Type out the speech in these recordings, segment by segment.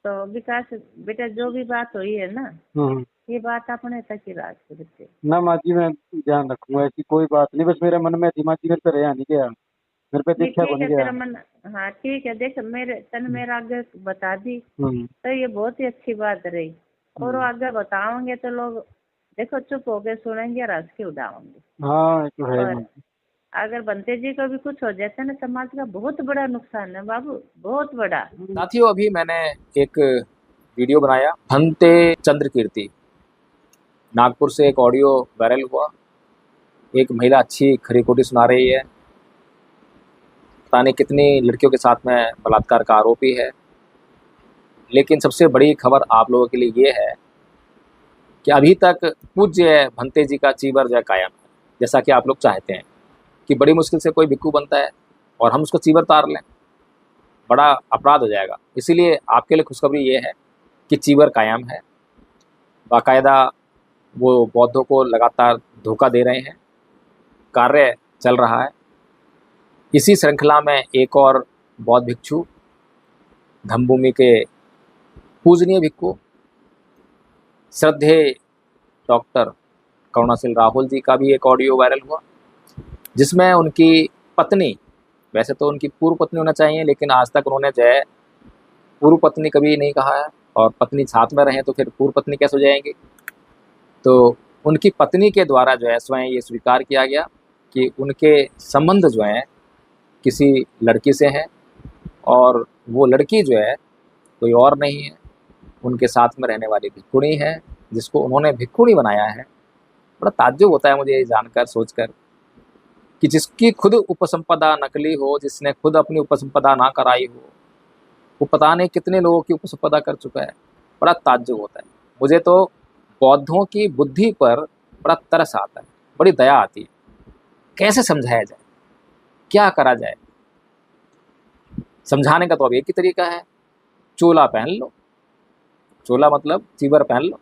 तो विकास बेटा जो भी बात हुई है ना, ये बात अपने तक ही राज करते ना माँ जी, मैं ध्यान रखूंगा, ऐसी कोई बात नहीं, बस मेरे मन में थी माँ जी, मेरे पे रहा नहीं गया, मेरे पे नहीं। देखा को ठीक नहीं है गया। तेरा मन। हाँ ठीक है, देख मेरे तन मेरा आगे बता दी हम्म, तो ये बहुत ही अच्छी बात रही। और वो आगे बताओगे तो लोग देखो चुप होके सुनेंगे और हंस के उड़ाओगे। हाँ ये तो है और माँ जी। अगर बनते जी को भी कुछ हो जाता है ना, समाज का बहुत बड़ा नुकसान है बाबू, बहुत बड़ा। साथियों, अभी मैंने एक वीडियो बनाया, भंते चंद्र कीर्ति, नागपुर से एक ऑडियो वायरल हुआ। एक महिला अच्छी खरी खोटी सुना रही है, पता नहीं कितनी लड़कियों के साथ में बलात्कार का आरोपी है। लेकिन सबसे बड़ी खबर आप लोगों के लिए ये है कि अभी तक पूज्य भंते जी का चीवर जय कायम है। जैसा कि आप लोग चाहते हैं कि बड़ी मुश्किल से कोई भिक्खू बनता है और हम उसको चीवर तार लें, बड़ा अपराध हो जाएगा। इसीलिए आपके लिए खुशखबरी ये है कि चीवर कायम है, बाकायदा वो बौद्धों को लगातार धोखा दे रहे हैं, कार्य चल रहा है। इसी श्रृंखला में एक और बौद्ध भिक्षु, धम्मभूमि के पूजनीय भिक्षु श्रद्धेय डॉक्टर करुणाशील राहुल जी का भी एक ऑडियो वायरल हुआ, जिसमें उनकी पत्नी, वैसे तो उनकी पूर्व पत्नी होना चाहिए, लेकिन आज तक उन्होंने जो है पूर्व पत्नी कभी नहीं कहा है, और पत्नी साथ में रहें तो फिर पूर्व पत्नी कैसे हो जाएंगी। तो उनकी पत्नी के द्वारा जो है स्वयं ये स्वीकार किया गया कि उनके संबंध जो हैं किसी लड़की से हैं, और वो लड़की जो है कोई और नहीं है, उनके साथ में रहने वाली भिक्षुणी है, जिसको उन्होंने भिक्षुणी बनाया है। बड़ा ताज्जुब होता है मुझे ये जानकर, सोचकर कि जिसकी खुद उपसंपदा नकली हो, जिसने खुद अपनी उपसंपदा ना कराई हो, वो पता नहीं कितने लोगों की उपसंपदा कर चुका है। बड़ा ताज्जुब होता है मुझे तो। बौद्धों की बुद्धि पर बड़ा तरस आता है, बड़ी दया आती है। कैसे समझाया जाए, क्या करा जाए? समझाने का तो अब एक ही तरीका है, चोला पहन लो। चोला मतलब चीवर पहन लो।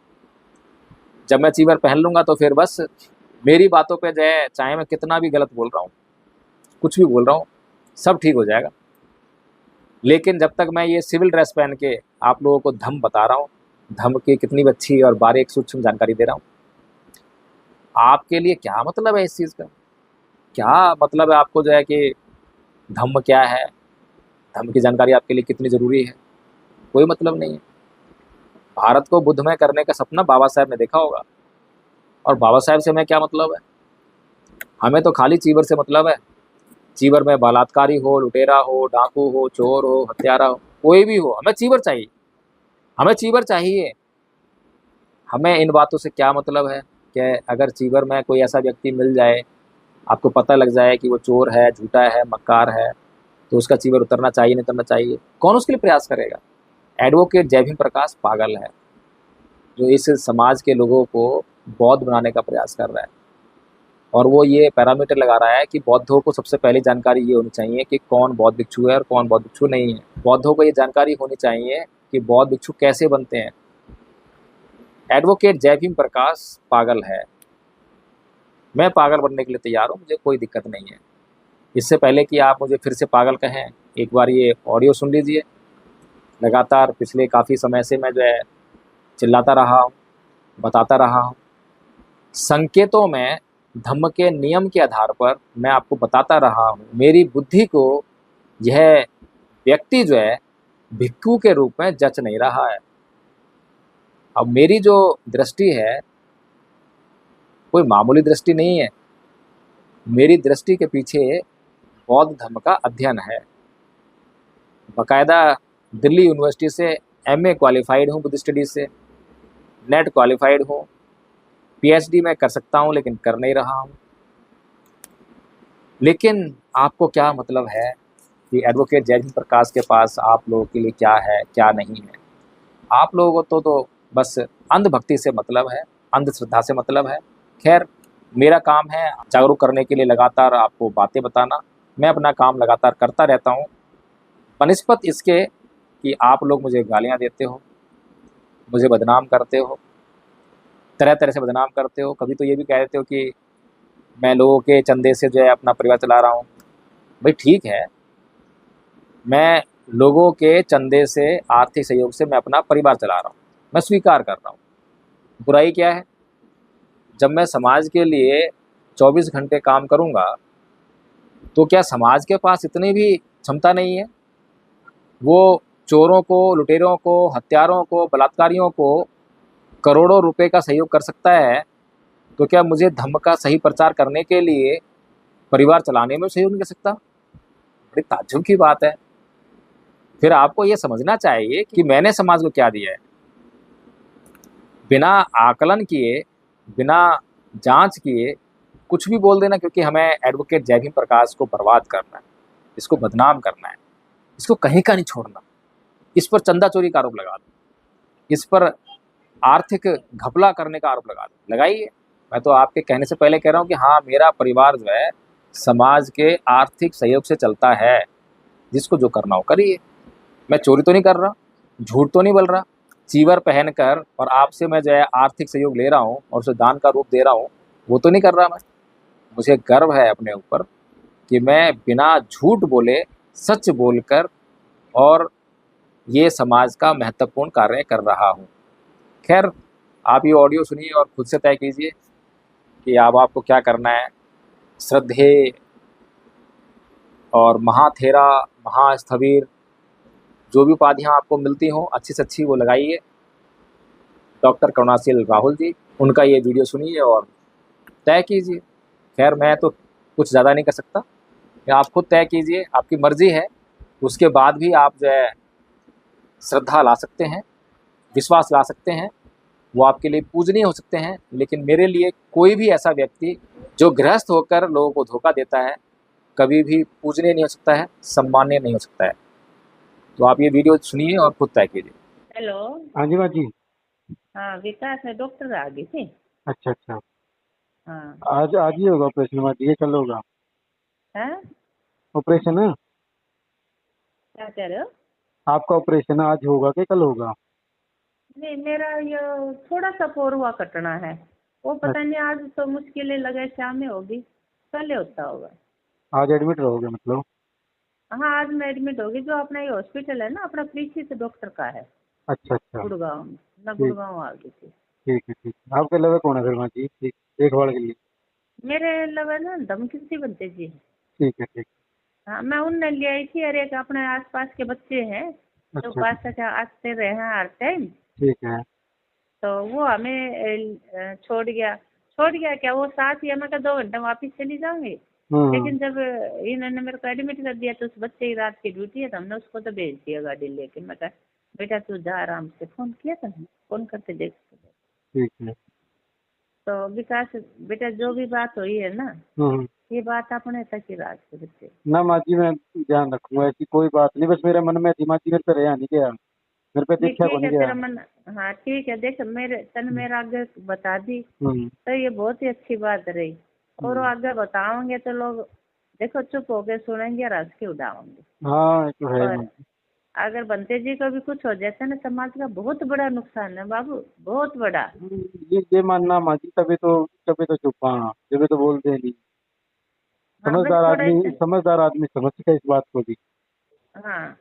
जब मैं चीवर पहन लूँगा तो फिर बस मेरी बातों पे जो है, चाहे मैं कितना भी गलत बोल रहा हूँ, कुछ भी बोल रहा हूँ, सब ठीक हो जाएगा। लेकिन जब तक मैं ये सिविल ड्रेस पहन के आप लोगों को धम्म बता रहा हूँ, धम्म की कितनी अच्छी और बारीक सूक्ष्म जानकारी दे रहा हूँ, आपके लिए क्या मतलब है इस चीज़ का? क्या मतलब है आपको जो है कि धम्म क्या है, धम्म की जानकारी आपके लिए कितनी ज़रूरी है? कोई मतलब नहीं है। भारत को बुद्धमय करने का सपना बाबा साहब ने देखा होगा, और बाबा साहब से हमें क्या मतलब है? हमें तो खाली चीवर से मतलब है। चीवर में बलात्कारी हो, लुटेरा हो, डाकू हो, चोर हो, हत्यारा हो, कोई भी हो, हमें चीवर चाहिए, हमें चीवर चाहिए। हमें इन बातों से क्या मतलब है कि अगर चीवर में कोई ऐसा व्यक्ति मिल जाए, आपको पता लग जाए कि वो चोर है, झूठा है, मक्कार है, तो उसका चीवर उतरना चाहिए, नहीं उतरना चाहिए? कौन उसके लिए प्रयास करेगा? एडवोकेट जय भीम प्रकाश पागल है, जो इस समाज के लोगों को बौद्ध बनाने का प्रयास कर रहा है। और वो ये पैरामीटर लगा रहा है कि बौद्धों को सबसे पहली जानकारी ये होनी चाहिए कि कौन बौद्ध भिक्षु है और कौन बौद्ध भिक्षु नहीं है। बौद्धों को ये जानकारी होनी चाहिए कि बौद्ध भिक्षु कैसे बनते हैं। एडवोकेट जय भीम प्रकाश पागल है। मैं पागल बनने के लिए तैयार हूँ, मुझे कोई दिक्कत नहीं है। इससे पहले कि आप मुझे फिर से पागल कहें, एक बार ये ऑडियो सुन लीजिए। लगातार पिछले काफ़ी समय से मैं जो है चिल्लाता रहा हूँ, बताता रहा हूँ, संकेतों में धम्म के नियम के आधार पर मैं आपको बताता रहा हूँ। मेरी बुद्धि को यह व्यक्ति जो है भिक्षु के रूप में जच नहीं रहा है। अब मेरी जो दृष्टि है कोई मामूली दृष्टि नहीं है। मेरी दृष्टि के पीछे बौद्ध धर्म का अध्ययन है। बाकायदा दिल्ली यूनिवर्सिटी से एमए क्वालिफाइड हूँ बुद्ध स्टडीज़ से, नेट क्वालिफाइड हूँ, पीएचडी मैं कर सकता हूँ लेकिन कर नहीं रहा हूँ। लेकिन आपको क्या मतलब है कि एडवोकेट जय भीम प्रकाश के पास आप लोगों के लिए क्या है, क्या नहीं है? आप लोगों को तो बस अंधभक्ति से मतलब है, अंधश्रद्धा से मतलब है। खैर, मेरा काम है जागरूक करने के लिए लगातार आपको बातें बताना। मैं अपना काम लगातार करता रहता हूँ, बनिस्बत इसके कि आप लोग मुझे गालियाँ देते हो, मुझे बदनाम करते हो, तरह तरह से बदनाम करते हो। कभी तो ये भी कह देते हो कि मैं लोगों के चंदे से जो है अपना परिवार चला रहा हूँ। भाई ठीक है, मैं लोगों के चंदे से, आर्थिक सहयोग से मैं अपना परिवार चला रहा हूँ, मैं स्वीकार कर रहा हूँ। बुराई क्या है? जब मैं समाज के लिए 24 घंटे काम करूँगा तो क्या समाज के पास इतनी भी क्षमता नहीं है? वो चोरों को, लुटेरों को, हत्यारों को, बलात्कारियों को करोड़ों रुपए का सहयोग कर सकता है, तो क्या मुझे धम्म का सही प्रचार करने के लिए परिवार चलाने में सहयोग नहीं कर सकता? बड़ी ताज्जुब की बात है। फिर आपको ये समझना चाहिए कि मैंने समाज को क्या दिया है। बिना आकलन किए, बिना जांच किए कुछ भी बोल देना, क्योंकि हमें एडवोकेट जय भीम प्रकाश को बर्बाद करना है, इसको बदनाम करना है, इसको कहीं का नहीं छोड़ना, इस पर चंदा चोरी का आरोप लगा दो, इस पर आर्थिक घपला करने का आरोप लगा दो, लगाइए। मैं तो आपके कहने से पहले कह रहा हूँ कि हाँ, मेरा परिवार जो है समाज के आर्थिक सहयोग से चलता है, जिसको जो करना हो करिए। मैं चोरी तो नहीं कर रहा, झूठ तो नहीं बोल रहा, चीवर पहनकर और आपसे मैं जो है आर्थिक सहयोग ले रहा हूँ और उसे दान का रूप दे रहा हूँ, वो तो नहीं कर रहा मैं। मुझे गर्व है अपने ऊपर कि मैं बिना झूठ बोले, सच बोलकर और ये समाज का महत्वपूर्ण कार्य कर रहा हूँ। खैर, आप ये ऑडियो सुनिए और खुद से तय कीजिए कि अब आपको क्या करना है। श्रद्धेय और महाथेरा, महास्थविर, जो भी उपाधियाँ आपको मिलती हों अच्छी से अच्छी वो लगाइए। डॉक्टर करुणाशील राहुल जी, उनका ये वीडियो सुनिए और तय कीजिए। खैर, मैं तो कुछ ज़्यादा नहीं कर सकता, आप खुद तय कीजिए, आपकी मर्ज़ी है। उसके बाद भी आप जो है श्रद्धा ला सकते हैं, विश्वास ला सकते हैं, वो आपके लिए पूजनीय हो सकते हैं, लेकिन मेरे लिए कोई भी ऐसा व्यक्ति जो गृहस्थ होकर लोगों को धोखा देता है कभी भी पूजनीय नहीं हो सकता है, सम्माननीय नहीं हो सकता है। तो आप ये वीडियो सुनिए और खुद तय कीजिए। हेलो। हाँ जी माँ जी। हाँ, विकास है, डॉक्टर आ गई थी। अच्छा अच्छा। हाँ। आज आज ही होगा ऑपरेशन माँ जी, ये कल होगा है, ऑपरेशन? है क्या कह रहे हो? आपका ऑपरेशन आज होगा कि कल होगा? नहीं, मेरा ये थोड़ा सा पोरवा कटना है, वो पता नहीं, आज तो मुश्किलें लगे, शाम में होगी, कल होता होगा। आज एडमिट रहोगे मतलब? हाँ, आज मैं एडमिट होगी। जो अपना ये हॉस्पिटल है ना, अपना प्रीति डॉक्टर का है, अच्छा अच्छा। गुड़गांव में। मैं ठीक गुड़गांव आ गई थी। ठीक है ठीक है। आपके लगे कौन है फिर माँ जी? ठीक, देखभाल के लिए? मेरे लगे ना धमकिस्ती बनते जी। ठीक है ठीक। हाँ, मैं उनने ले आई थी। अरे, एक अपने आसपास के बच्चे हैं जो अच्छा पास तक आते रहे हैं हर टाइम, ठीक है। तो वो हमें छोड़ गया क्या, वो साथ ही हमें कहा 2 घंटे वापिस चली जाऊंगी। हम्म। लेकिन जब इन्होंने मेरे को एडमिट कर दिया तो उस बच्चे की रात की ड्यूटी है, तो हमने उसको तो भेज दिया गाड़ी लेके। मैं कहा बेटा तू जा आराम से, फोन किया था, फोन करके देख। ठीक है। तो विकास बेटा, जो भी बात हुई है ना, हम्म। ये बात अपने तक ही राज के बच्चे। ना माँ जी, मैं ध्यान रखूंगा, ऐसी कोई बात नहीं, बस मेरे मन में थी माँ जी, मेरे पे रहा नहीं गया, मेरे पे नहीं, देखा को ठीक है, नहीं गया। तेरा मन। हाँ, ठीक है, देख मेरे तन मेरा आगे बता दी हम्म। तो ये बहुत ही अच्छी बात रही। और वो आगे बताओगे तो लोग देखो चुप होके सुनेंगे और हंस के उड़ाओगे। हाँ ये तो है और माँ जी। अगर बनते जी को भी कुछ हो जाता है ना, समाज का बहुत बड़ा नुकसान है बाबू, बहुत बड़ा। ये मानना माँ जी, तभी तो चुप, हाँ तभी तो बोलते नहीं। हाँ, बस थोड़ा समझदार आदमी समझ सके इस बात को भी। हाँ,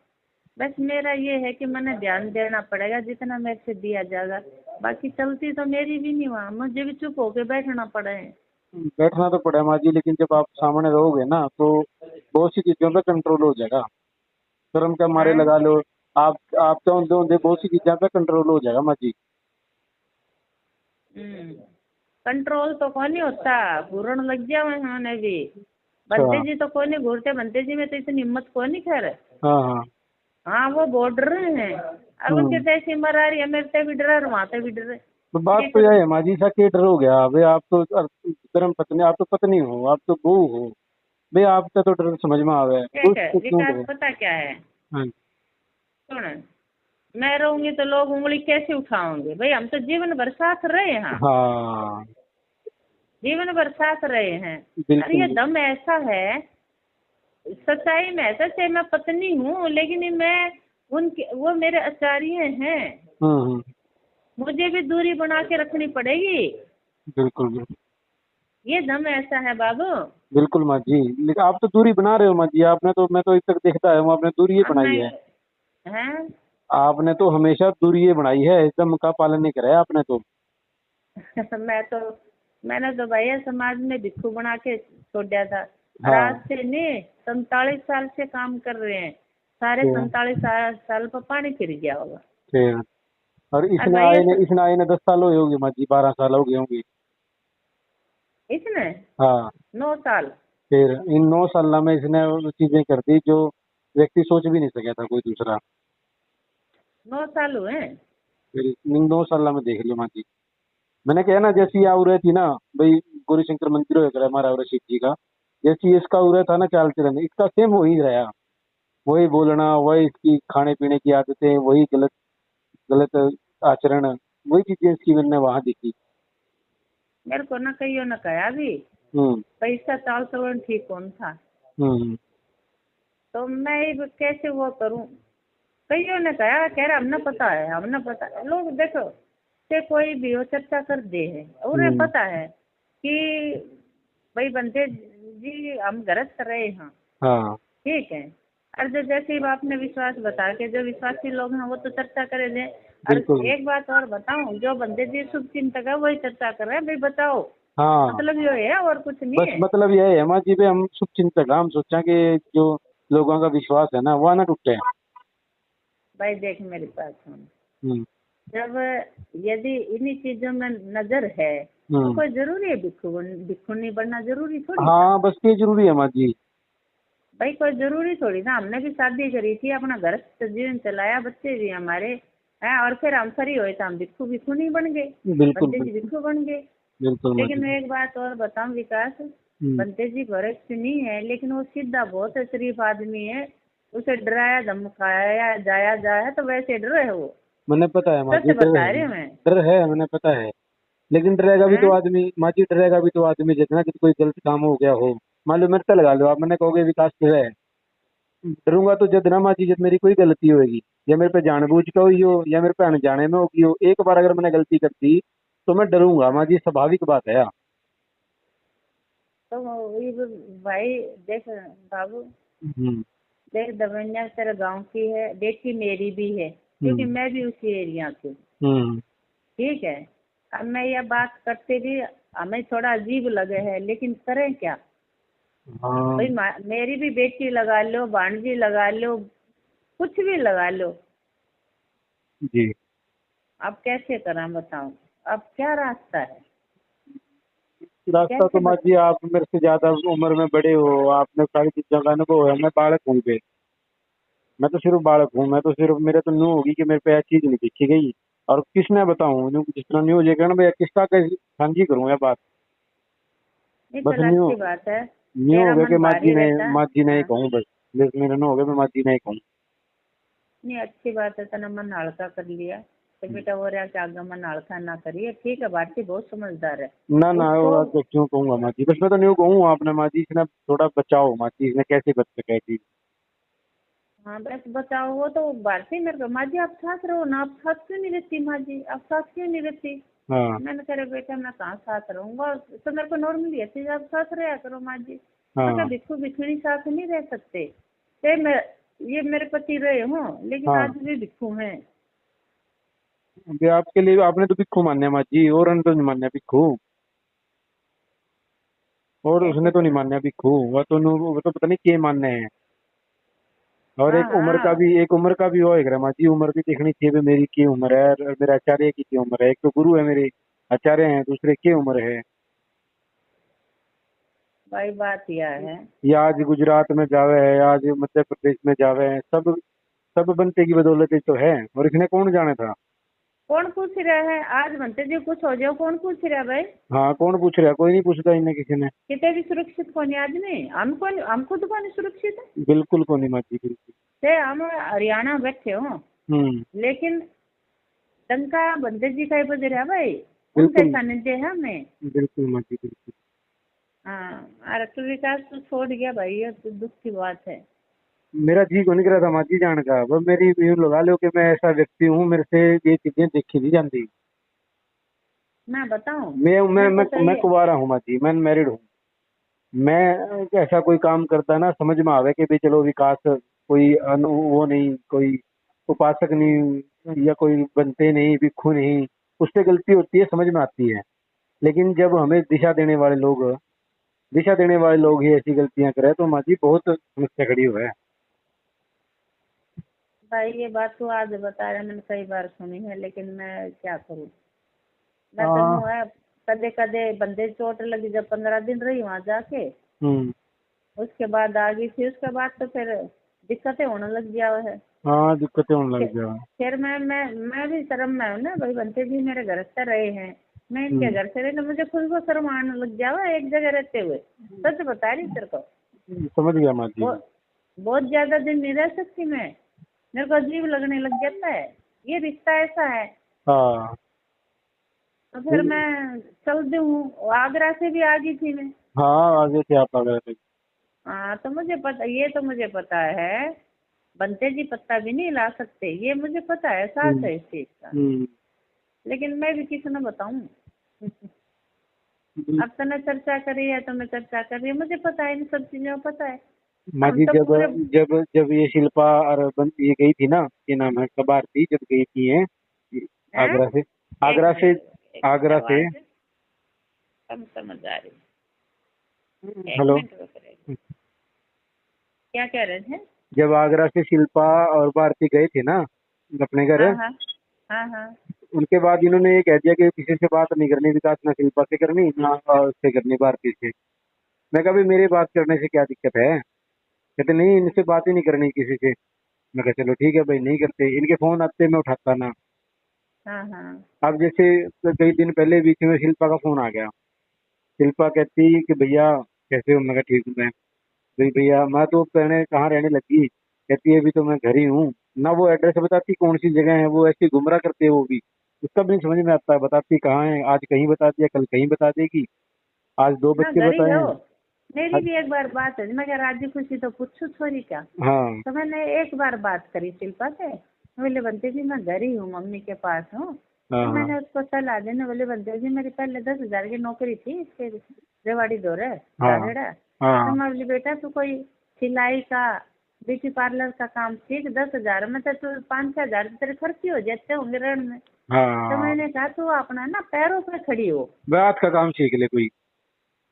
बस मेरा ये है कि मैंने ध्यान देना पड़ेगा जितना मेरे से दिया जाएगा। बाकी चलती तो मेरी भी नहीं, वहाँ मुझे भी चुप होके बैठना पड़े। बैठना तो पड़े माँ जी, लेकिन जब आप सामने रहोगे ना तो बहुत सी चीजों पे कंट्रोल हो जाएगा। शर्म के मारे हैं? लगा लो, आप तो बहुत सी चीजों पे कंट्रोल हो जाएगा माँ जी। कंट्रोल तो कौन नहीं होता, घूरन लग गया उन्होंने भी। अच्छा। बनते जी तो कोई नहीं घूरते, बनते जी में तो इतनी हिम्मत कोई नहीं खैर। हाँ हाँ। हाँ, वो बहुत डर रहे हैं। अब उनके तैसी मर आ रही है, मेरे से भी डर और वहाँ से भी डर। तो बात तो यह है माँ जी, सा के डर हो गया भाई, आप तो धर्म पत्नी, आप तो पत्नी हो, आप तो बहू हो भाई, आपका तो डर समझ में आवे, ठीक है कुछ क्यों विकास, डरे? पता क्या है, हाँ सुन, मैं रहूंगी तो लोग उंगली कैसे उठाओगे भाई? हम तो जीवन भर साथ रहे हैं, हाँ जीवन भर साथ रहे हैं। और ये बिल्कुल। दम ऐसा है, सच्चाई में ऐसा, चाहे मैं पत्नी हूँ लेकिन मैं उनके, वो मेरे आचार्य हैं, हम्म। मुझे भी दूरी बना के रखनी पड़ेगी। बिल्कुल बिल्कुल। ये दम ऐसा है बाबू। बिल्कुल माँ जी, लेकिन आप तो दूरी बना रहे हो माँ जी, आपने तो, मैं तो इस तक देखता है आपने दूरी ही अब बनाई मैं है। हैं। आपने तो हमेशा दूरी बनाई है, एकदम का पालन नहीं करा है आपने तो। मैंने तो भैया समाज में भिक्षु बना के छोड़ दिया था। और आज हाँ। से नहीं, 47 साल से काम कर रहे हैं। सारे फिर 47 साल पर पानी फिर गया होगा। फिर और और भैया इसने आए ने 10 साल हुए होंगे माँ जी, 12 साल हो गए होंगे। इसने हाँ। 9 साल। फिर इन 9 साल में इसने वो चीजें कर दी जो व्यक्ति सोच भी नहीं सका था कोई दूसरा। 9 साल हुए हैं। फिर इन 2 साल में देख लो माँ जी। मैंने कहा ना, जैसी आ रही थी ना भाई, गौरी शंकर मंदिर हो गया हमारा और शिव जी का, जैसी इसका उरे था ना चाल चलन, इसका सेम वही रहा। वही बोलना, वही इसकी खाने पीने की आदतें, वही गलत गलत आचरण, वही चीजें इसकी मैंने वहां देखी। मेरे को ना कईयों ने कहा भी हम्म। पैसा चाल चलन ठीक कौन था। हम्म। तो मैं ये कैसे वो करूं। कईयों ने कहा, कह रहा हमने पता है, हमने पता है। लोग देखो से कोई भी हो चर्चा कर दे है, उन्हें हम्म। पता है कि भाई बंदे जी हम गलत कर रहे हैं। हाँ। ठीक है। और जो जैसे ही आपने विश्वास बता के, जो विश्वासी लोग हैं वो तो चर्चा करे दे। और बिल्कुल। एक बात और बताऊं, जो बंदे जी शुभ चिंतक है वही चर्चा कर रहे हैं। भाई बताओ, हाँ। मतलब ये है और कुछ नहीं बस है। मतलब यह है माँ जी, पे हम शुभ चिंतक हैं, हम सोचा कि जो लोगों का विश्वास है ना वह ना टूटे। भाई देख मेरे पास सुन, हम्म। जब यदि इन्हीं चीजों में नजर है तो हम्म। कोई जरूरी है भिक्षु नहीं बनना जरूरी थोड़ी था। हाँ, बस ये जरूरी है माँ जी। भाई कोई जरूरी थोड़ी ना। हमने भी शादी करी थी, अपना घर से जीवन चलाया, बच्चे भी हमारे हैं, और फिर हम फ्री हुए तो हम भिक्षु भिक्षु नहीं बन गए, बिल्कुल बंदे जी बिल्कुल। भिक्षु बन गए। बिल्कुल माँ लेकिन जी। मैं एक बात और बताऊं विकास, हम्म। बंदे जी भरत नहीं है, लेकिन वो सीधा बहुत है, शरीफ आदमी है। उसे डराया धमकाया जाया जाए तो वैसे डर है वो। मैंने पता है माँ सच जी, डर बता है। रही हूँ मैं। डर है, मैंने पता है। लेकिन डरेगा भी तो हैं? आदमी माँ जी, डरेगा भी तो आदमी जितना कि कोई गलत काम हो गया हो। मान लो मेरे से लगा लो आप, मैंने कहोगे विकास जो है, डरूंगा तो जब ना माँ जी, जब मेरी कोई गलती होगी, या मेरे पे जानबूझ के हुई हो या मेरे पे अनजाने में होगी हो, एक बार अगर मैंने गलती कर दी तो मैं डरूंगा माँ जी, स्वाभाविक बात है। तो ये भाई देख बाबू, हम्म। देख दवैया तेरे गांव की है, बेटी मेरी भी है, क्योंकि हम्म। मैं भी उसी एरिया की हूँ। हम्म। ठीक है। अब मैं यह बात करते भी हमें थोड़ा अजीब लगे है, लेकिन करें क्या। हाँ भाई मेरी भी बेटी लगा लो, भांजी लगा लो, कुछ भी लगा लो। जी। अब कैसे करें बताओ। अब क्या रास्ता है, रास्ता तो कैसे माँ बता। जी, आप मेरे से ज्यादा उम्र में बड़े हो, आपने सारी चीजों का अनुभव है, मैं बालक हूँ पे। मैं तो सिर्फ बालक हूँ, मैं तो सिर्फ, मेरे तो न्यू होगी कि मेरे पे यह चीज नहीं देखी गई। और किसने बताऊं, जिस तरह न्यू हो जाएगा ना भैया, किसका कैसे साझी करूँ यह बात। नहीं बस चल न्यू अच्छी बात है। न्यू हो तेरा गया कि मन भारी रहता है। माँ जी ने ही हाँ। कहूँ बस। बस मेरा न्यू हो गया, मैं माँ जी ने ही कहूँ। नहीं अच्छी बात है, तेना मन हल्का कर लिया। तो बेटा हो रहा कि आगे मन हल्का ना करिए। ठीक है, भारती बहुत समझदार है। ना ना, वो उसको आगे क्यों कहूँगा माँ जी, बस मैं तो न्यू कहूँ आपने माँ जी, इसने थोड़ा बचाओ माँ जी, इसने कैसे बच सके चीज। हाँ बस बताओ। वो तो भारती मेरे को, माँ जी आप साथ रहो ना। आप साथ क्यों नहीं रहती माँ जी, आप साथ क्यों नहीं रहती। हाँ। मैंने कहा बेटा मैं कहाँ साथ रहूंगा। तो मेरे को नॉर्मली ऐसे आप साथ रहा करो माँ जी। मैं क्या हाँ। भिक्षु भिक्षुणी साथ नहीं रह सकते। मैं ये मेरे पति रहे हों, लेकिन हाँ। आज भी भिक्षु हैं। अभी आपके लिए आपने तो भिक्खू मान्या माँ जी, और ने तो नहीं मान्या भिक्खू, और उसने कैसे तो नहीं करा। मान्या भिक्खू। वो तो पता नहीं क्या मानने हैं। और हाँ हाँ। एक उम्र का भी वो है माँ जी, उम्र भी देखनी चाहिए भी, मेरी की उम्र है और मेरे आचार्य की क्या उम्र है। एक तो गुरु है मेरे, आचार्य हैं, दूसरे की उम्र है। भाई बात यह है। या आज गुजरात में जावे है, आज मध्य प्रदेश में जावे है, सब सब बनते की बदौलत ही तो है। और इसने कौन जाना था। कौन पूछ रहा है आज बनते जी कुछ हो जाओ, कौन पूछ रहा है भाई। हाँ, कौन पूछ रहा है, कोई नहीं पूछता इन्हें किसी ने। कितने भी सुरक्षित कौन है आदमी। हम खुद कौन सुरक्षित है। बिल्कुल कौन नहीं माँ जी, बिल्कुल। ते हम हरियाणा बैठे हो, हम्म। लेकिन टंका बंदे जी का ही बज रहा भाई। उनका बिल्कुल। सानिध्य है हमें। बिल्कुल माँ जी, बिल्कुल। हाँ। अरे तू विकास तो छोड़ गया भाई, ये तो दुख की बात है। मेरा जी को नहीं करा था माँ जी जान का, वो मेरी यूं लगा लो कि मैं ऐसा व्यक्ति हूँ, मेरे से ये चीजें देखी नहीं जाती। मैं बताऊं। मैं मैं मैं तो मैं चाहिए। कुंवारा हूँ माँ जी, मैं मैरिड हूँ। मैं ऐसा कोई काम करता ना समझ में आवे कि भाई चलो विकास, कोई वो नहीं, कोई उपासक नहीं या कोई बनते नहीं, भिक्षु नहीं, उससे गलती होती है, समझ में आती है। लेकिन जब हमें दिशा देने वाले लोग ही ऐसी गलतियां करें तो माँ जी बहुत समस्या खड़ी हुआ है। भाई ये बात तो आज बता रहे, मैंने कई बार सुनी है, लेकिन मैं क्या करूँ। मैं तो हाँ। यूँ है, कदे कदे बंदे चोट लगी, जब 15 दिन रही वहाँ जाके, हम्म। उसके बाद आ गई थी। उसके बाद तो फिर दिक्कतें होने लग गया है। हाँ, दिक्कतें होने लग फिर गया। फिर मैं भी शर्म में हूँ ना भाई, बनते जी मेरे घर से रहे हैं, मैं इनके हम्म। घर से रही, तो मुझे खुद को शर्म आने लग गया हुआ एक जगह रहते हुए। सच बता रही तेरे को। समझ गया माँ जी। बहुत बहुत ज्यादा दिन नहीं रह सकती मैं, मेरे को अजीब लगने लग जाता है, ये रिश्ता ऐसा है। हाँ। तो फिर मैं चल दी हूँ, आगरा से भी आ गई थी मैं। हाँ, आगे थे आप आगरा से। हाँ तो मुझे पता, ये तो मुझे पता है, बनते जी पत्ता भी नहीं ला सकते, ये मुझे पता है, साथ हम्म। है इस चीज का। हम्म। लेकिन मैं भी किसी न बताऊं। अब तूने चर्चा करी है तो मैं चर्चा कर रही हूँ, मुझे पता है, इन सब चीजों का पता है। माँ हम जी, तो जब पूरे जब जब ये शिल्पा और ये गई थी ना, ये नाम है कबार थी, जब गई थी है हैं। आगरा से। एक आगरा से। मिनट, एक आगरा से। आवाज कम समझ आ रही, एक हेलो। मिनट रुक रहे, क्या कह रहे थे। जब आगरा से शिल्पा और भारती गए थे ना अपने घर, हाँ हाँ हाँ हाँ उनके बाद इन्होंने ये कह दिया कि किसी से बात नहीं करनी, विकास ना शिल्पा से करनी ना उससे करनी, भारती से। मैं कहा भाई मेरे बात करने से क्या दिक्कत है? कहते नहीं, इनसे बात ही नहीं करनी किसी से। मैं कहा चलो ठीक है भाई, नहीं करते, इनके फोन आते मैं उठाता ना। हाँ हाँ अब जैसे कई दिन पहले बीच में शिल्पा का फोन आ गया। शिल्पा कहती कि भैया कैसे हो? मैं कहा ठीक हूँ मैं। भाई भैया मैं तो पहले कहाँ रहने लगी? कहती है अभी तो मैं घर ही हूँ। ना वो एड्रेस बताती कौन सी जगह है, वो ऐसी गुमराह करती है वो भी। उसका भी नहीं समझ में आता है, बताती कहाँ है, आज कहीं बता दिया कल कहीं बता देगी। आज दो ना, बच्चे घर ही बताए हो। हैं। मेरी आज। भी एक बार बात है, मैं क्या राजी खुशी तो पूछू छोरी क्या। हाँ। तो मैंने एक बार बात करी शिल्पा से, बोले बनते जी मैं घर ही हूँ, मम्मी के पास हूँ। हाँ। तो हाँ। मैंने उसको सलाह देने, बोले बनते जी मेरी पहले 10,000 की नौकरी थी इसके रेवाड़ी दौरे हाँ। राजड़ा। तो हाँ। मैं बोली बेटा तू कोई सिलाई का, ब्यूटी पार्लर का काम सीख, 10,000 में तो 5-6 हजार तेरे खर्चे हो जाते होंगे ऋण में। तो हाँ। मैंने कहा तू अपना ना पैरों पर खड़ी हो। बात का काम सीख ले कोई।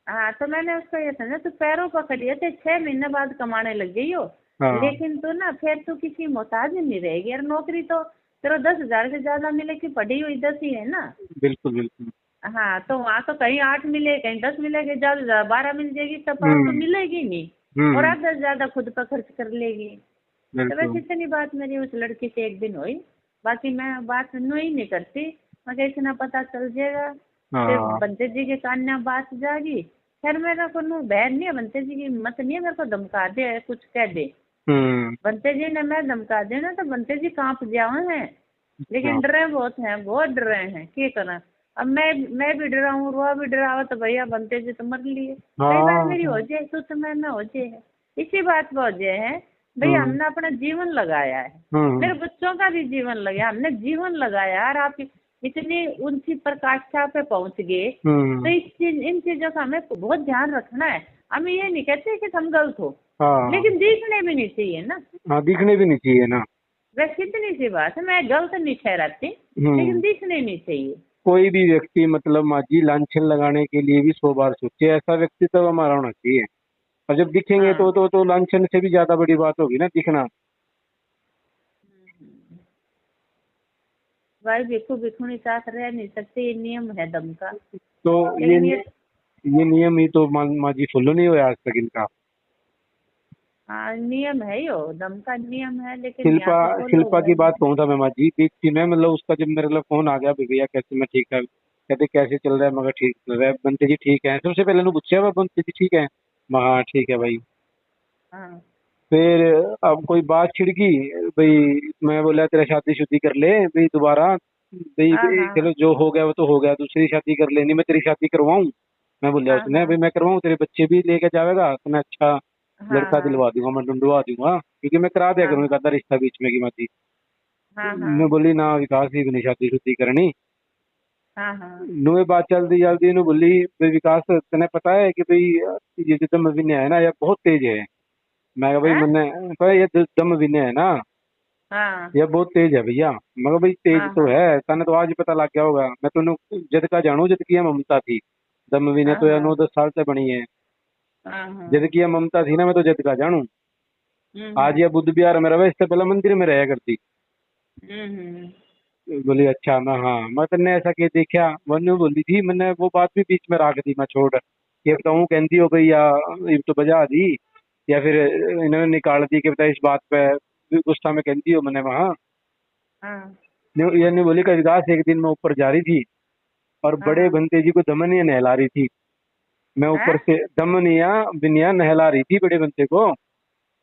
हाँ तो मैंने उसको ये समझा, तू पैरों पर खड़ी है तो 6 महीने बाद कमाने लग गई हो, हाँ। लेकिन तू ना फिर तू किसी मोहताज नहीं रहेगी। यार नौकरी तो तेरे 10,000 से ज्यादा मिलेगी, पढ़ी हुई 10 ही है ना। बिल्कुल बिल्कुल। हाँ तो वहाँ तो कहीं 8 मिले, कहीं 10 मिलेगी, ज्यादा से ज्यादा 12 मिल जाएगी, तब तो हम्म। मिलेगी नहीं। और हम्म। आधा से ज्यादा खुद पर खर्च कर लेगी। तो बस बिल्कुल। इतनी बात मेरी उस लड़की से एक दिन हुई, बाकी मैं बात नो ही नहीं करती। मुझे इतना पता चल जाएगा, फिर हाँ। बंते जी के कान में बात जागी। खैर मेरा को बहन नहीं है, बंते जी की हिम्मत नहीं है मेरे को धमका दे, कुछ कह दे। हम्म। बंते जी ने मैं धमका दे ना तो बंते जी कांप जावे हैं। अच्छा। लेकिन डरे बहुत हैं, बहुत डरे हैं, क्या करा। अब मैं भी डरा हूँ, रुआ भी डरा हुआ, तो भैया बनते जी तो मर लिए। कई बार हाँ। मेरी हो जाए तो मैं ना हो जाए, इसी बात पर हो जाए है। भैया हम्म। हमने अपना जीवन लगाया है, हम्म। मेरे बच्चों का भी जीवन लगाया, हमने जीवन लगाया, और आप इतनी ऊंची प्रकाष्ठा पे पहुंच गए। तो हम्म। इन चीजों का हमें बहुत ध्यान रखना है। हम ये नहीं कहते कि हम गलत हो, हाँ। लेकिन दिखने भी नहीं चाहिए ना। हाँ, दिखने भी नहीं चाहिए ना। बस कितनी सी बात है, मैं गलत नहीं ठहराती, लेकिन हम्म। दिखने नहीं चाहिए। कोई भी व्यक्ति मतलब माँ जी लांछन लगाने के लिए भी 100 बार सोचे, ऐसा व्यक्ति तब हमारा होना चाहिए। और जब दिखेंगे हाँ तो लांछन से भी ज्यादा बड़ी बात होगी ना दिखना। भाई भिक्खू भिक्खुनी साथ रह नहीं सकते, ये नियम है धर्म का। तो लेकिन ये ये नियम ही तो माँ जी फॉलो नहीं हुआ आज तक इनका। हाँ नियम है, यो धर्म का नियम है, लेकिन शिल्पा यहाँ तो फॉलो शिल्पा हुआ की ही बात नहीं। कहूँ था मैं माँ जी, बीच थी मैं मतलब उसका जब मेरे लिए फोन आ गया भी भैया कैसे, मैं ठीक ठाक। कहते कैसे चल रहा है? मगर ठीक चल रहा है। बनते जी ठीक है? सबसे पहले उन्होंने पूछा मैं बनते जी ठीक है? मैं हाँ ठीक है भाई। हाँ फिर अब कोई बात छिड़की भाई, मैं बोला तेरा शादी शुदी कर ले भाई दोबारा भाई हाँ भाई, हाँ चलो जो हो गया वो तो हो गया, दूसरी शादी कर लेनी, मैं तेरी शादी करवाऊं? मैं बोल दिया हाँ उसने हाँ भाई मैं करवाऊं, तेरे बच्चे भी लेके जाएगा तो मैं अच्छा हाँ लड़का हाँ दिलवा दूंगा, मैं ढूंढवा दूंगा, क्योंकि मैं करा दिया हाँ करूंगा हाँ कहता रिश्ता बीच में की मत। हाँ मैं हाँ बोली ना विकास ही नहीं शादी शुदी करनी। हाँ हाँ नु ये बात चलती चलती नु बोली भाई विकास तने पता है कि भाई ये जो दम विनय है ना ये बहुत तेज है। मैं कहा भाई हाँ मैंने कहा ये दम विनय है ना, हाँ ये बहुत तेज है भैया। मगर भाई तेज हाँ तो हाँ है, तने तो आज ही पता लग गया होगा। मैं तो जद का जानू जद की ये ममता थी। दम भी ने हाँ तो हाँ 9-10 साल से बनी है। हाँ हाँ जद की ये ममता थी ना, मैं तो जद का जानू। आज हम्म ये बुद्ध विहार में रहे, इससे पहले मंदिर में रहा करती। हम्म बोली अच्छा, मैं हाँ मैं तन्ने ऐसा के देखा वनु बोली थी। मैंने वो बात भी बीच में रख दी, मैं छोड़ ये बताऊँ कहती हो गई या ये तो बजा दी, या फिर इन्होंने निकाल दी कि बता इस बात पे गुस्सा में कहती हो। मैंने वहाँ हाँ ये नहीं बोली कविदास, एक दिन मैं ऊपर जा रही थी और हाँ बड़े हाँ बंते जी को दमनिया नहला रही थी। मैं हैं? ऊपर से दमनिया बिनिया नहला रही थी बड़े बंते को,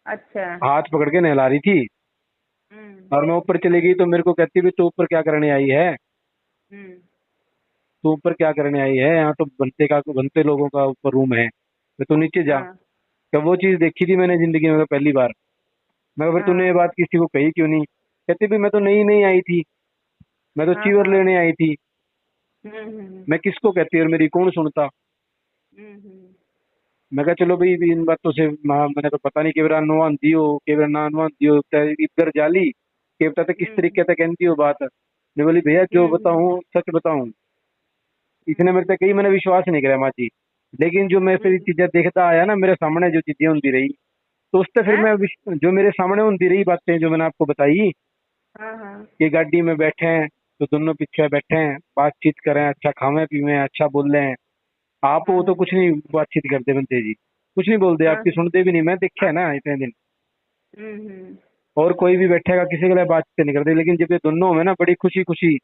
अच्छा हाथ पकड़ के नहला रही थी। हम्म और मैं ऊपर चली गई तो मेरे को कहती भी तू ऊपर क्या करने आई है, हम्म तू ऊपर क्या करने आई है, यहाँ तो बनते लोगों का ऊपर रूम है, तो तू नीचे जा। हाँ क्या वो चीज देखी थी मैंने जिंदगी में पहली बार। मैं कहा, फिर तूने ये हाँ बात किसी को कही क्यों नहीं? कहती भी मैं तो नई नई आई थी, मैं तो हाँ चीवर हाँ लेने आई थी, हम्म मैं किसको कहती और मेरी कौन सुनता। हम्म मैं कहा चलो भाई इन बातों से मैंने तो पता नहीं केवरा नुआन दियो केवरा ना नुआन दियो इधर जाली के बता किस हम्म तरीके से कहती हो बात। मैं बोली भैया जो हम्म बताऊं सच बताऊं। इसने मेरे से कही, मैंने विश्वास नहीं करा माँ जी। लेकिन जो मैं फिर ये हम्म चीजें देखता आया ना, मेरे सामने जो चीजें होती रही, तो उससे फिर हैं? जो मेरे सामने होती रही बातें जो मैंने आपको बताई हाँ हाँ कि गाड़ी में बैठे हैं तो दोनों पीछे बैठे हैं, बातचीत करें, अच्छा खावे पीवे, अच्छा बोल रहे हैं। आप हाँ वो तो हाँ कुछ नहीं बातचीत करते बनते जी, कुछ नहीं बोलते, हाँ आपकी सुनते भी नहीं। मैं देखा है ना इतने दिन। हम्म और कोई भी बैठेगा किसी के लिए बातचीत नहीं करते, लेकिन जब ये दोनों में ना बड़ी खुशी खुशी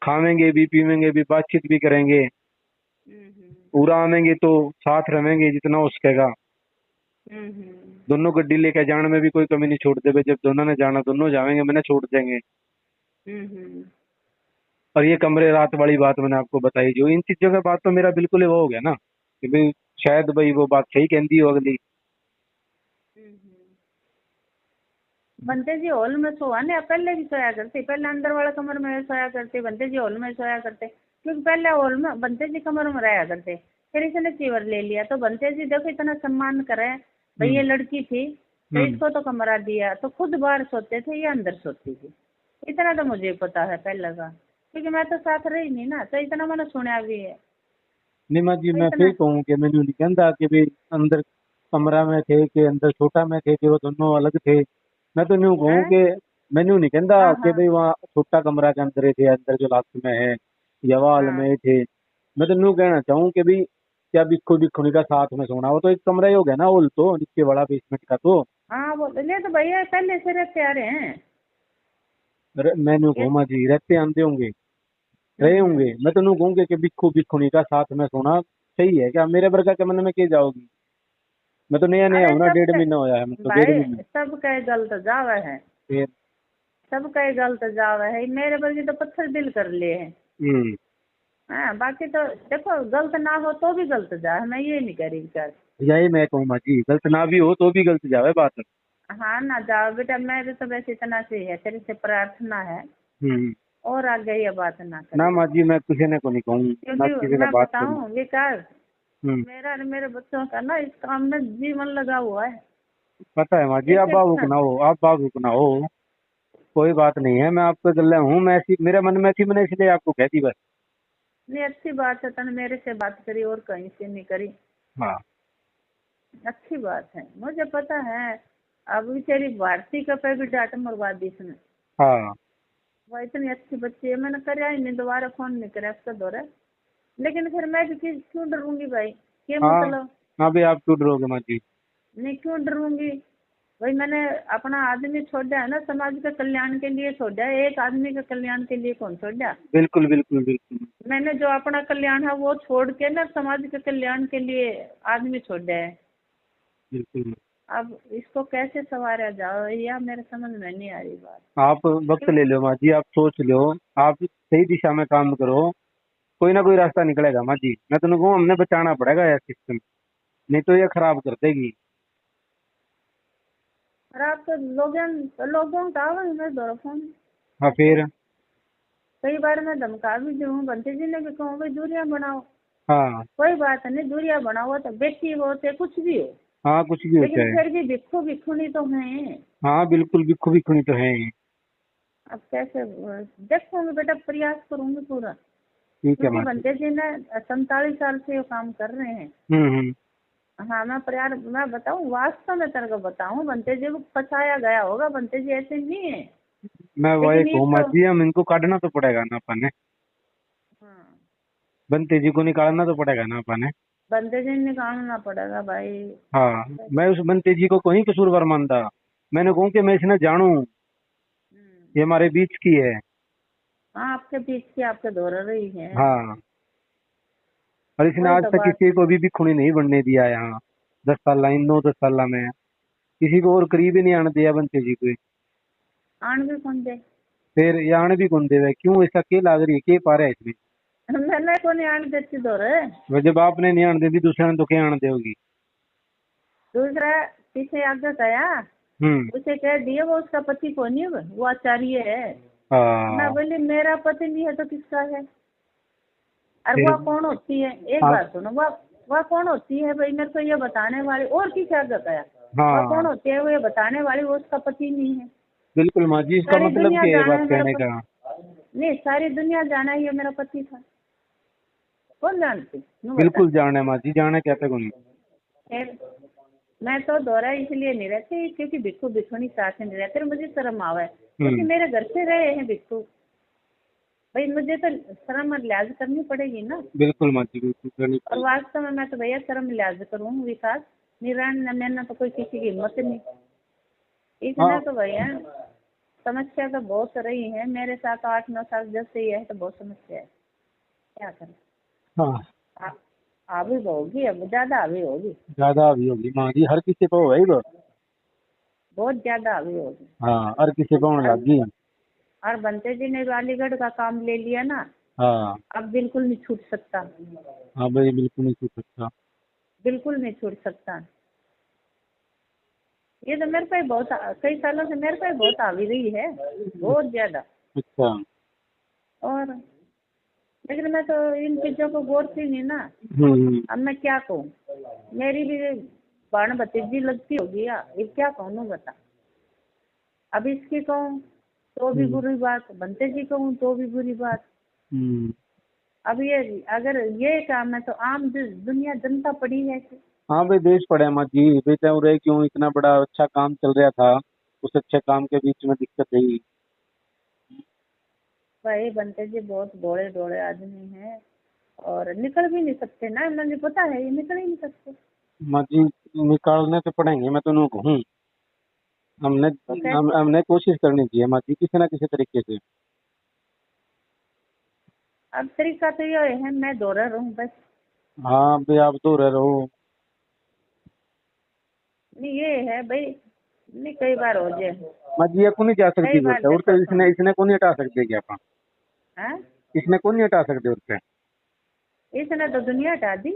खावेंगे भी पीवेंगे भी बातचीत भी करेंगे, हम्म पूरा आवेंगे तो साथ रहेंगे जितना हो सकेगा। हम्म दोनों गड्डी लेके जाने में भी कोई कमी नहीं छोड़ते भाई, जब दोनों ने जाना दोनों जाएंगे, मैंने छोड़ देंगे। हम्म और ये कमरे रात वाली बात मैंने आपको बताई, जो इन चीजों के बाद तो मेरा बिल्कुल ही वो हो गया ना कि भाई शायद भाई वो बात सही कहती हो अगली। हम्म बंते जी हॉल में सोया नहीं, पहले भी सोया करते, पहले अंदर वाले कमरे में सोया करते, बंते जी हॉल में सोया करते, क्योंकि पहले हॉल में बंते जी कमरे में रहा करते। फिर इसने चीवर ले लिया तो बंते जी देखो इतना सम्मान करे, भाई ये हम्म लड़की थी तो हम्म इसको तो कमरा दिया, तो खुद बाहर सोते थे, ये अंदर सोती थी। इतना तो मुझे पता है पहले का, क्योंकि मैं तो साथ रही नहीं ना, तो इतना मैंने सुना भी है। निमा जी, तो मैं फिर इतना कहूँ कि मैंने नहीं कहता कि भाई अंदर कमरा में थे कि अंदर छोटा में थे कि वो दोनों अलग थे। मैं तो यूँ है। कहूँ कि मैंने नहीं कहता हाँ कि हाँ भाई वहाँ छोटा कमरा के अंदर ही थे, अंदर जो लास्ट में है या वाल में हाँ ही थे। मैं तो यूँ कहना चाहूँ कि भाई क्या बिक्खू बिक्खुनी का साथ में सोना, वो तो एक कमरा ही हो गया ना, हॉल तो नीचे बड़ा बेसमेंट का तो। हाँ वो ले तो भैया पहले से रहते आ रहे हैं मैं यूँ ये। कहूँ माँ जी रहते आंदे होंगे, रहे होंगे। हम्म मैं तो यूँ कहूँगी कि बिक्खू बिक्खुनी का साथ में सोना सही है क्या? मेरे वर्गा के मन में क्या जाओगी? मैं तो नया नया अरे हूँ ना, 1.5 महीना होया है, मैं तो डेढ़ भाई महीना सबका ही गलत जावा है, फिर। सबका ही गलत जावा है, मेरे बल्कि तो पत्थर दिल कर लिए हैं। हम्म हाँ बाकी तो देखो गलत ना हो तो भी गलत जा है, मैं ये नहीं कह रही विचार। यही मैं कहूँ माँ जी, गलत ना भी हो तो भी गलत जावे बात। हाँ ना जाओ बेटा, मेरे तो वैसे इतना से है, तेरे से प्रार्थना है, हम्म और आगे ये बात ना ना करियो। माँ जी, मैं किसी ने को नहीं कहूँ, ना क्योंकि किसी ने मैं बात करूँ। बताऊं विकास, हम्म मेरा और मेरे बच्चों का ना इस काम में जीवन लगा हुआ है। पता है माँ जी, आप एक एक भावुक क्षण। ना हो, आप भावुक ना हो, कोई बात नहीं है, मैं आपके गले हूँ। मैं ऐसी मेरे मन में थी, मैंने इसलिए आपको कह दी बस। नहीं अच्छी बात है, तने मेरे से बात करी और कहीं से नहीं करी, हाँ अच्छी बात है, मुझे पता है। अब बेचारी भारती का पे भी डांट मरवा दी इसने, हाँ वो इतनी अच्छी बच्ची है, मैंने कराया ही नहीं, दोबारा फोन नहीं करा उसका दौरा। लेकिन फिर मैं भी क्यों डरूंगी भाई, क्या हाँ मतलब। हाँ भाई, आप क्यों डरोगे माँ जी? नहीं क्यों डरूंगी भाई, मैंने अपना आदमी छोड़ा है ना, समाज के कल्याण के लिए छोड़ा है, एक आदमी के कल्याण के लिए कौन छोड़ा। बिल्कुल बिल्कुल बिल्कुल मैंने जो अपना कल्याण है वो छोड़ के ना समाज के कल्याण के लिए आदमी छोड़ा है। बिल्कुल। अब इसको कैसे संवारा जाओ या मेरे समझ में नहीं आ रही बात। आप वक्त ले लो माँ जी, आप सोच लो, आप सही दिशा में काम करो, कोई ना कोई रास्ता निकलेगा माँ जी। मैं तो कहूँ हमने बचाना पड़ेगा यार सिस्टम, नहीं तो ये खराब कर देगी। और आप तो लोगों का आवाज मैं दो फोन, हाँ फिर। कई बार मैं धमका भी दूँ, बंटी जी ने भी कहूँ भाई दूरियां बनाओ, हाँ कोई बात नहीं दूरियां बनाओ, तो बेटी हो चाहे कुछ भी हो, हाँ कुछ भी होता लेकिन है। फिर भी भिक्खू भिक्खुनी तो हैं। हाँ बिल्कुल, बिल्कुल बिल्कुल तो है ही। अब कैसे देखूंगी बेटा, प्रयास करूंगी पूरा, ठीक है क्योंकि माँ जी। बनते जी ने 47 साल से ये काम कर रहे हैं। हम्म। हाँ, मैं बताऊं, वास्तव में तेरे को बताऊं, बनते जी को फंसाया गया होगा, बनते जी ऐसे नहीं है। मैं वही लेकिन ये कहूँ माँ तो जी, हम इनको काटना तो पड़ेगा ना अपन ने, हाँ, बनते जी को निकालना तो पड़ेगा ना अपन ने। बनते जी निकालना पड़ेगा भाई। हाँ, मैं उस बनते जी को कहीं कसूरवार मानता। मैंने कहूँ कि मैं इसने जानू, ये हमारे बीच की है। हाँ, आपके बीच की आपके दौर रही है। हाँ, और इसने वही आज तो तक बात। किसी को भी खूनी नहीं बनने दिया यहाँ, 10 साल इन 9-10 साल में किसी को और करीब ही नहीं आने दिया बनते जी को। आन भी कौन दे? फिर ये आने भी कौन देवे, क्यों इसका के लाग रही है, के पा रहा है इसमें। मैंने को नहीं आन देती दौर। वह जब आपने नहीं आने दी, दूसरे ने तो क्या आने देगी। दूसरा पीछे आगे गया, हम्म। उसे कह दिया वो उसका पति कौन है, वो आचार्य है। मैं हाँ, बोली मेरा पति नहीं है तो किसका है? और फिर वह कौन होती है? एक हाँ बात सुनो, वह कौन होती है भाई, मेरे को ये बताने वाली, और किसे आगे गया? वह कौन हाँ, होती है वो ये बताने वाली, वो उसका पति नहीं है। बिल्कुल माँ जी, इसका सारी मतलब दुनिया क्या है जाना बात है मेरा कहने का। पति, नहीं सारी दुनिया जाना है ये मेरा पति था। कौन जानती, नू बता। बिल्कुल जाने माँ जी, जाने कहते को नहीं। फिर मैं तो दोहरा इसलिए नहीं रहती क्योंकि भिक्खू भिक्षुणी साथ में नहीं रहते, और मुझे शर्म आवे, क्योंकि मेरे घर से रहे हैं भिक्खू। भाई मुझे तो शर्म और लिहाज करनी पड़ेगी ना। बिल्कुल माँ जी, बिल्कुल करनी और चाहिए। वास्तव में मैं तो भैया शर्म लिहाज करूँ विकास, निरान मैंने तो कोई किसी की हिम्मत नहीं। इसने हाँ, तो भैया समस्या तो बहुत रही है मेरे साथ, 8-9 साल जब से ये है तो बहुत समस्या है, क्या करें। हाँ, आ- अभी होगी, अब ज्यादा अभी होगी, ज्यादा भी होगी माँ जी, हर किसी को है वो। बहुत ज्यादा अभी होगी। हाँ, हर किसी को होने और लगी। और बनते जी ने अलीगढ़ का काम ले लिया ना, हाँ, अब बिल्कुल नहीं छूट सकता, हाँ भाई, बिल्कुल नहीं छूट सकता। बिल्कुल नहीं छूट सकता। ये तो मेरे पे बहुत कई सालों से मेरे पे बहुत हावी रही है, बहुत ज्यादा। अच्छा। और लेकिन मैं तो इन चीजों को गौरती नहीं ना। अब मैं क्या कहूँ, मेरी भी बाण भतीजी लगती होगी या ये, क्या कहूँ ना बता। अब इसकी कहूँ तो भी बुरी बात, बनते जी कहूँ तो भी बुरी बात। हम्म। अब ये अगर ये काम है तो आम दुनिया जनता पड़ी है कि हाँ भाई, देश पड़े माँ जी, बेचा उरे क्यों, इतना बड़ा अच्छा काम चल रहा था, उस अच्छे काम के बीच में दिक्कत है। भाई बनते जी बहुत भोले ढोले आदमी हैं, और निकल भी नहीं सकते ना, मुझे पता है ये निकल ही नहीं सकते। माँ जी, निकालने तो पड़ेंगे, मैं तो नहीं कहूँ। हमने तो कैसे? हमने कोशिश करनी चाहिए माँ जी, किसी ना किसी तरीके से। अब तरीका तो ये है, मैं दौड़ा रहूं बस। हाँ भाई, आप तो रह रहो। नहीं ये है भाई, नहीं कई बार हो जाए, माँ जी, ये को नहीं जा सकती कई बार बोलते, और देखो तो सुनो। इसने इसने को नहीं हटा सकते क्या अपन, हाँ, इसने को नहीं हटा सकते उससे। इसने तो दुनिया हटा दी,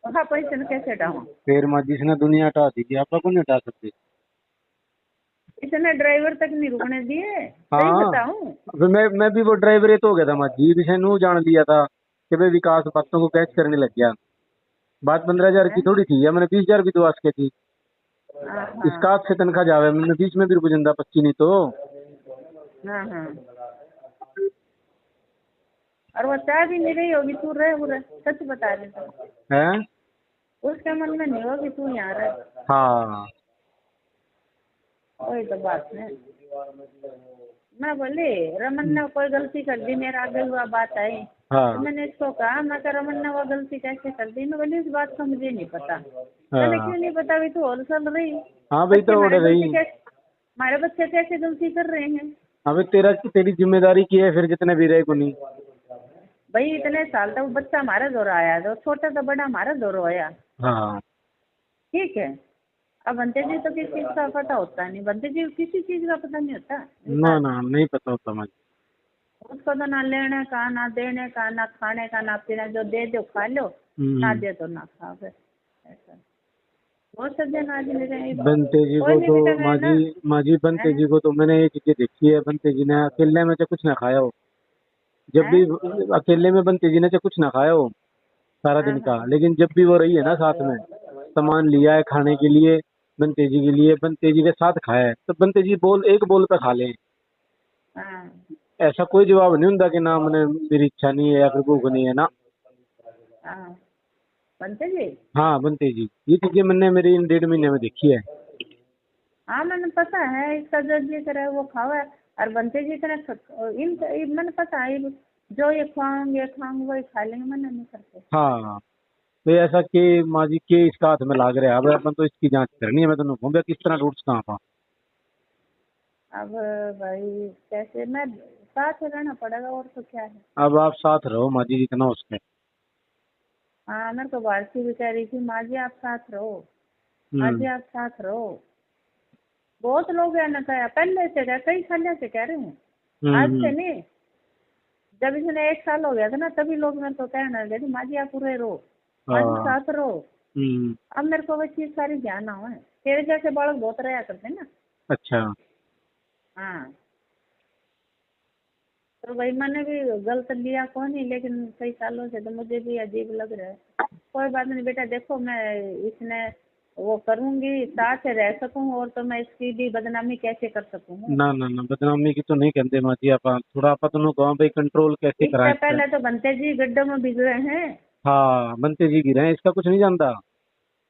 वहाँ पर इसने कैसे हटाऊं? फिर माँ जी, इसने दुनिया हटा दी, आप को नहीं हटा सकते। इसने ड्राइवर तक नहीं रुकने दिए, सही हाँ, बताऊं। फिर मैं भी वो ड्राइवर तो हो गया था माँ जी, जिसे नू जान लिया था कि भाई विकास बातों को कैच करने लग गया। बात 15,000 की हैं? थोड़ी थी, या मैंने 20,000 भी तो आस के थी। हाँ इसका हाँ हाथ से तनख्वाह जावे, मैंने बीच में भी रुक जिंदा 25 नहीं तो। हाँ हाँ। और वो चाह भी नहीं रही होगी तू रहे उरे, सच बता रहे तो है। उसके मन में नहीं होगी तू यहाँ रहे। हाँ, वही तो बात है। मैं बोली रमन ने कोई गलती कर दी, मेरे आगे हुआ बात आई, तो हाँ, मैंने इसको कहा, मैं कहा रमन ने वो गलती कैसे कर दी? मैं बोली इस बात का मुझे नहीं पता। मैंने हाँ, क्यों नहीं पता, भी तू और चल रही, हाँ भाई, बच्चे तो हमारे उड़ गलती रही। कैसे, हमारे बच्चे कैसे गलती कर रहे हैं? हाँ भाई, तेरी जिम्मेदारी की है, फिर जितने भी रहे को नहीं। भाई इतने साल तक बच्चा हमारा दौरा आया, तो छोटा तो बड़ा हमारा दौरा आया, हाँ, ठीक है। अब बनते जी तो किसी चीज का पता होता नहीं, बनते जी किसी चीज का पता नहीं होता ना विकास। ना, नहीं पता होता मुझे। उसको तो ना लेने का, ना देने का, ना खाने का, ना पीने, जो दे दो खा लो, ना दे तो ना खाओ, बस ऐसा। बहुत सज्जन आदमी रहे, बनते जी कोई को नहीं तो बेटा मैं ना, माँ जी, बनते हैं जी को तो मैंने ये चीजें देखी है, बनते जी ने अकेले में से कुछ ना खाया हो। जब भी हैं। अकेले में बनते जी ने से कुछ ना खाया हो सारा हाँ दिन का, हाँ लेकिन जब भी वो रही है ना साथ में, सामान लिया है खाने के लिए, बनते जी के लिए, बनते जी के साथ खाया है, तो बनते जी बोल एक बोल पे खा ले। हाँ ऐसा कोई जवाब नहीं होता कि ना मैंने मेरी इच्छा नहीं है या फिर भूख नहीं है ना। हाँ बनते जी। हाँ बनते जी, ये चीजें मैंने मेरी इन 1.5 महीने में देखी है। हाँ मैंने पता है इसका जो जी करे वो खाओ है। और बनते जी इतने मैंने पता है जो ये खाऊंगे वही खा लेंगे, मैंने नहीं करते। हाँ तो ऐसा कि माँ जी के इसका हाथ में लाग रहा है, अब अपन तो इसकी जांच करनी है। मैं तो कहूँगा किस तरह रूट्स कहाँ पा। अब भाई कैसे मैं साथ में रहना पड़ेगा और तो क्या है। अब आप साथ रहो माँ जी जितना उसके। हाँ मेरे को भारती भी कह रही थी माँ जी आप साथ रहो, माँ जी हम्म आप साथ रहो। बहुत लोग है ना कहा पहले से कह कई साल से कह रहे हैं, आज से हम्म। नहीं। जब इसने 1 साल हो गया था ना तभी लोग मेरे को कहने लगे थे माँ जी आप पूरे रहो, माँ जी हाँ। साथ रहो। हम्म। अब मेरे को वो चीज सारी ध्यान आवा है, तेरे जैसे बालक बहुत रहा करते ना। अच्छा। हाँ तो भाई मैंने भी गलत लिया कौन ही, लेकिन कई सालों से तो मुझे भी अजीब लग रहा है। कोई बात नहीं बेटा, देखो मैं इसने वो करूंगी साथ रह सकूं, और तो मैं इसकी भी बदनामी कैसे कर सकूंगी। ना ना ना, बदनामी की तो नहीं कहते माँ जी, आप थोड़ा आप तो कहो भाई कंट्रोल कैसे कराएं इससे इस पे। पहले तो बनते जी गड्ढों में भिग रहे हैं। हाँ बनते जी गिरे हैं, इसका कुछ नहीं जानता।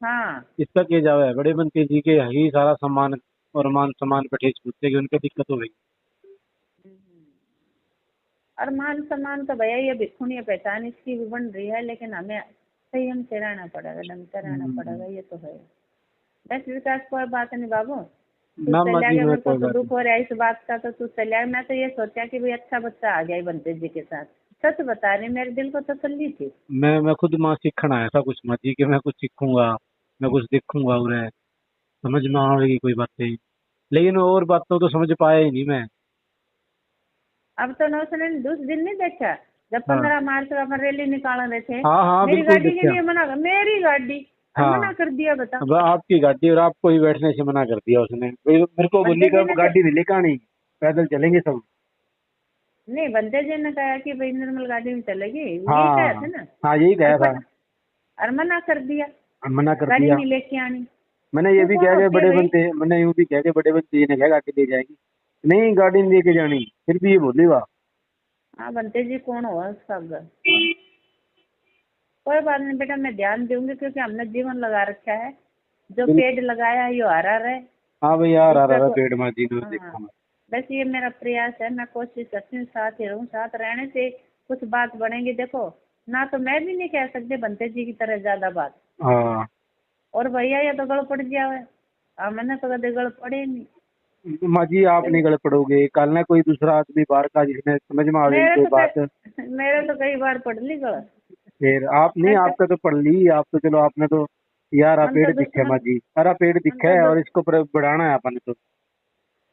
हाँ इसका किया जावे है बड़े बनते जी के ही सारा सम्मान और मान सम्मान पे ठेस पूछते कि उनके दिक्कत हो गई। और मान सम्मान तो भैया ये भिखुनी पहचान इसकी भी बन रही है, लेकिन हमें संयम से रहना पड़ेगा, ढंग से रहना पड़ेगा, ये तो है। बस विकास कोई बात नहीं बाबू, तू ना माँ चले जी गया, मैं मेरे को कोई तो बात दुख नहीं। हो रहा है इस बात का, तो तू चले गया। मैं तो ये सोचा कि भाई अच्छा बच्चा आ गया है बनते जी के साथ। सच बता रही, मेरे दिल को तसल्ली थी। मैं खुद माँ सीखना है ऐसा कुछ माँ जी कि मैं कुछ सीखूंगा, मैं कुछ देखूंगा उन्हें समझ में आएगी कोई बातें, लेकिन और बातों तो समझ पाया ही नहीं मैं। अब तो ना उसने उस दिन नहीं देखा जब हाँ 15 मार्च का अपन रैली निकाल रहे थे, हाँ हाँ मेरी बिल्कुल गाड़ी के देखिए। लिए मना कर, मेरी गाड़ी और हाँ मना कर दिया बता। अब आपकी गाड़ी और आपको ही बैठने से मना कर दिया उसने, मेरे को बोली बंदे कि जी अब ने तो गाड़ी नहीं लेकर आनी, पैदल चलेंगे सब। नहीं, बंदे जी ने कहा कि भाई निर्मल गाड़ी में चलेगी, यही कहा हाँ था ना। हाँ यही और कहा था। और मना कर दिया, मना कर गाड़ी दिया। नहीं लेके आनी। मैंने ये तू भी कौन कहा कि होती है बड़े भाई। बनते, मैंने यूं भी कहा कि बड़े बनते ने कहा गाड़ी ले जाएगी, नहीं गाड़ी नहीं लेके जानी, फिर भी ये बोली वाह। हाँ बनते जी कौन हो सब। कोई बात नहीं बेटा, मैं ध्यान दूंगी क्योंकि हमने जीवन लगा रखा है। जो बिल्कुल। पेड़ लगाया है यो हरा रहे। हाँ भाई यार इस आ पे रहा को पेड़ माँ जी ने हाँ देखो मैं। बस ये मेरा प्रयास है, मैं कोशिश करती हूँ साथ ही रहूँ। साथ रहने से कुछ बात बढ़ेंगी। देखो ना तो मैं भी नहीं कह सकती बनते जी की तरह ज्यादा बात, हाँ और भैया ये तो गड़ पड़ जावे। अब मैंने तो कभी गड़ पड़े नहीं। माँ जी आप चलो नहीं गलत पड़ोगे, कल ना कोई दूसरा आदमी बाहर का जिसने समझ में आवेगी मेरे कोई तो बात, मेरे तो कई बार पड़ ली गड़। फिर आप नहीं, मैं तो आपका तो पढ़ ली, आप तो चलो आपने तो यार आप मन पेड़ तो दिखे दुश्मन माँ जी, अरे पेड़ मन दिखा तो है और इसको बढ़ाना है अपन तो।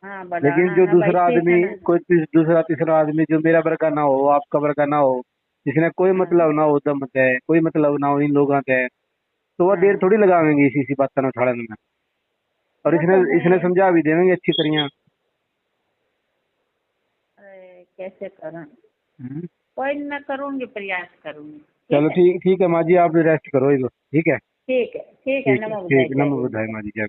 हाँ लेकिन बढ़ाना जो है भाई, दूसरा ठीक है आदमी, ना। कोई दूसरा तीसरा आदमी जो मेरा वर्गा ना हो, आपका वर्गा ना हो, जिसने कोई हाँ मतलब ना हो दम है, कोई मतलब ना हो इन लोगों के, तो वह देर हाँ थोड़ी लगावेंगे इसी इसी बात का उठाने में। और वो इसने तो है। इसने समझा भी देंगे अच्छी तरह। अरे कैसे करूँ। हम्म। कोई नहीं, मैं करूँगी, प्रयास करूँगी। चलो ठीक है ठीक ठीक है माँ जी, आप रेस्ट करो इधर, ठीक है। ठीक है ठीक है, ठीक है नमो बुद्धाय ठीक, जय नमो हिंद। बुधाई माँ जी जय।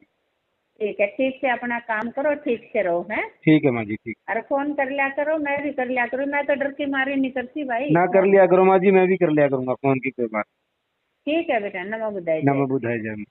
ठीक है, ठीक से अपना काम करो, ठीक से रहो हैं। ठीक है माँ जी ठीक। अरे फोन कर लिया करो, मैं भी कर लिया करूँ, मैं तो डर की मारी नहीं करती भाई ना कर फोन। लिया करो माँ जी, मैं भी कर लिया करूंगा फोन की कोई बात। ठीक है बेटा, नमो बुद्धाय जय नमो हिंद। बुधाई जय।